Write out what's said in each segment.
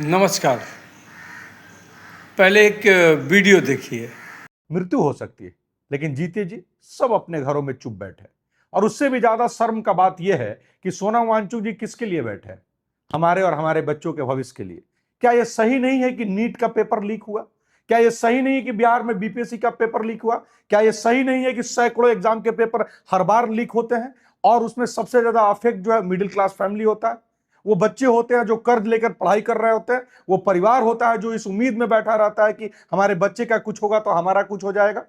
नमस्कार। पहले एक वीडियो देखिए। मृत्यु हो सकती है, लेकिन जीते जी सब अपने घरों में चुप बैठे। और उससे भी ज्यादा शर्म का बात यह है कि सोनम वांगचुक जी किसके लिए बैठे हैं? हमारे और हमारे बच्चों के भविष्य के लिए। क्या यह सही नहीं है कि नीट का पेपर लीक हुआ? क्या यह सही नहीं है कि बिहार में बीपीएससी का पेपर लीक हुआ? क्या यह सही नहीं है कि सैकड़ों एग्जाम के पेपर हर बार लीक होते हैं और उसमें सबसे ज्यादा अफेक्ट जो है मिडिल क्लास फैमिली होता है? वो बच्चे होते हैं जो कर्ज लेकर पढ़ाई कर रहे होते हैं, वो परिवार होता है जो इस उम्मीद में बैठा रहता है कि हमारे बच्चे का कुछ होगा तो हमारा कुछ हो जाएगा।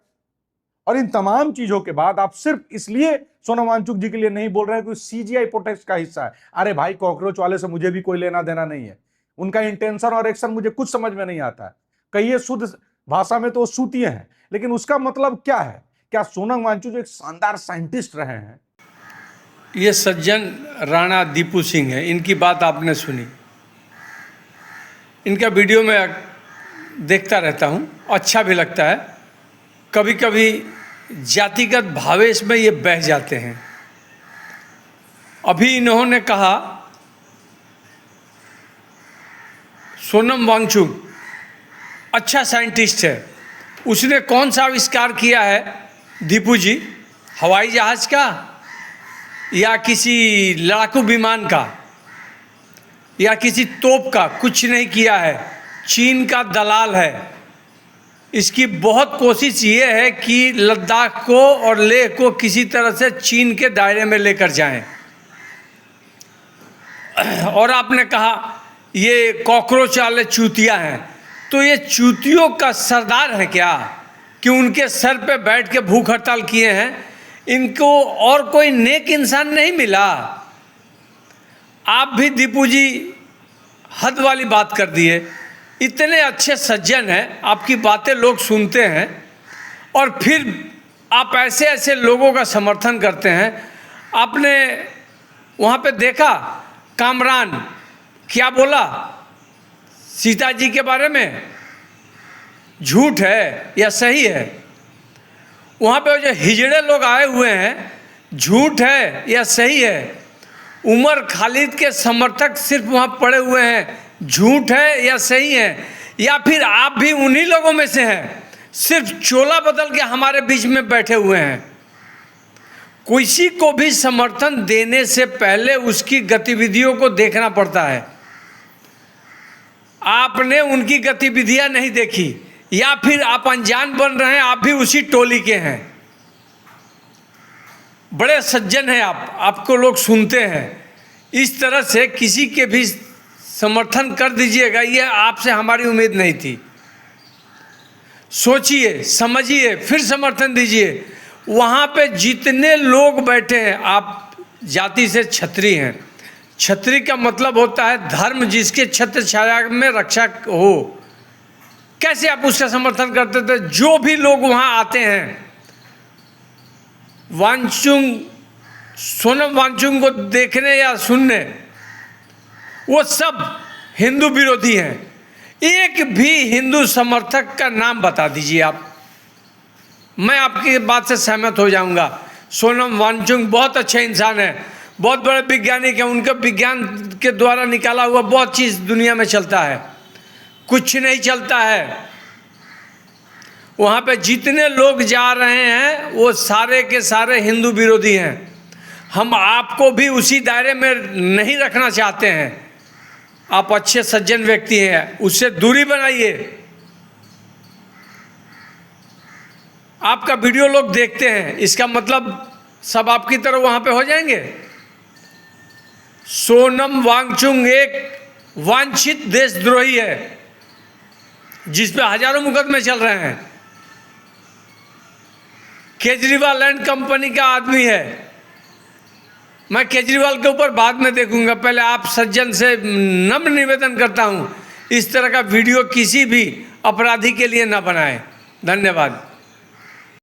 और इन तमाम चीजों के बाद आप सिर्फ इसलिए सोनम वांगचुक जी के लिए नहीं बोल रहे हैं कि सीजीआई प्रोटेस्ट का हिस्सा है। अरे भाई, कॉकरोच वाले से मुझे भी कोई लेना देना नहीं है। उनका इंटेंशन और एक्शन मुझे कुछ समझ में नहीं आता है। कहिए शुद्ध भाषा में तो वो सूतिए हैं, लेकिन उसका मतलब क्या है? क्या सोनम वांगचुक एक शानदार साइंटिस्ट रहे हैं? ये सज्जन राणा दीपू सिंह है, इनकी बात आपने सुनी। इनका वीडियो मैं देखता रहता हूँ, अच्छा भी लगता है। कभी कभी जातिगत भावेश में ये बह जाते हैं। अभी इन्होंने कहा सोनम वांगचुक अच्छा साइंटिस्ट है। उसने कौन सा आविष्कार किया है दीपू जी? हवाई जहाज़ का या किसी लड़ाकू विमान का या किसी तोप का? कुछ नहीं किया है। चीन का दलाल है। इसकी बहुत कोशिश ये है कि लद्दाख को और लेह को किसी तरह से चीन के दायरे में लेकर जाएं। और आपने कहा ये कॉकरोच वाले चूतिया हैं, तो ये चूतियों का सरदार है क्या कि उनके सर पे बैठ के भूख हड़ताल किए हैं? इनको और कोई नेक इंसान नहीं मिला? आप भी दीपू जी हद वाली बात कर दिए। इतने अच्छे सज्जन हैं, आपकी बातें लोग सुनते हैं और फिर आप ऐसे ऐसे लोगों का समर्थन करते हैं। आपने वहाँ पे देखा कामरान क्या बोला सीता जी के बारे में? झूठ है या सही है? वहाँ पे जो हिजड़े लोग आए हुए हैं, झूठ है या सही है? उमर खालिद के समर्थक सिर्फ वहाँ पड़े हुए हैं, झूठ है या सही है? या फिर आप भी उन्हीं लोगों में से हैं, सिर्फ चोला बदल के हमारे बीच में बैठे हुए हैं? किसी को भी समर्थन देने से पहले उसकी गतिविधियों को देखना पड़ता है। आपने उनकी गतिविधियां नहीं देखी या फिर आप अनजान बन रहे हैं, आप भी उसी टोली के हैं। बड़े सज्जन हैं आप, आपको लोग सुनते हैं। इस तरह से किसी के भी समर्थन कर दीजिएगा, ये आपसे हमारी उम्मीद नहीं थी। सोचिए, समझिए, फिर समर्थन दीजिए। वहाँ पे जितने लोग बैठे हैं, आप जाति से छत्री हैं। छत्री का मतलब होता है धर्म जिसके छत्र छाया में रक्षा हो। कैसे आप उसका समर्थन करते थे? जो भी लोग वहाँ आते हैं, सोनम वांगचुक को देखने या सुनने, वो सब हिंदू विरोधी हैं। एक भी हिंदू समर्थक का नाम बता दीजिए आप, मैं आपकी बात से सहमत हो जाऊंगा। सोनम वांगचुक बहुत अच्छे इंसान है, बहुत बड़े वैज्ञानिक हैं। उनका विज्ञान के द्वारा निकाला हुआ बहुत चीज़ दुनिया में चलता है। कुछ नहीं चलता है। वहाँ पे जितने लोग जा रहे हैं वो सारे के सारे हिंदू विरोधी हैं। हम आपको भी उसी दायरे में नहीं रखना चाहते हैं। आप अच्छे सज्जन व्यक्ति हैं, उससे दूरी बनाइए। आपका वीडियो लोग देखते हैं, इसका मतलब सब आपकी तरह वहाँ पे हो जाएंगे? सोनम वांगचुक एक वांछित देशद्रोही है जिस पे हजारों मुकदमे चल रहे हैं। केजरीवाल एंड कंपनी का आदमी है। मैं केजरीवाल के ऊपर बाद में देखूंगा, पहले आप सज्जन से नम्र निवेदन करता हूं, इस तरह का वीडियो किसी भी अपराधी के लिए ना बनाएं। धन्यवाद।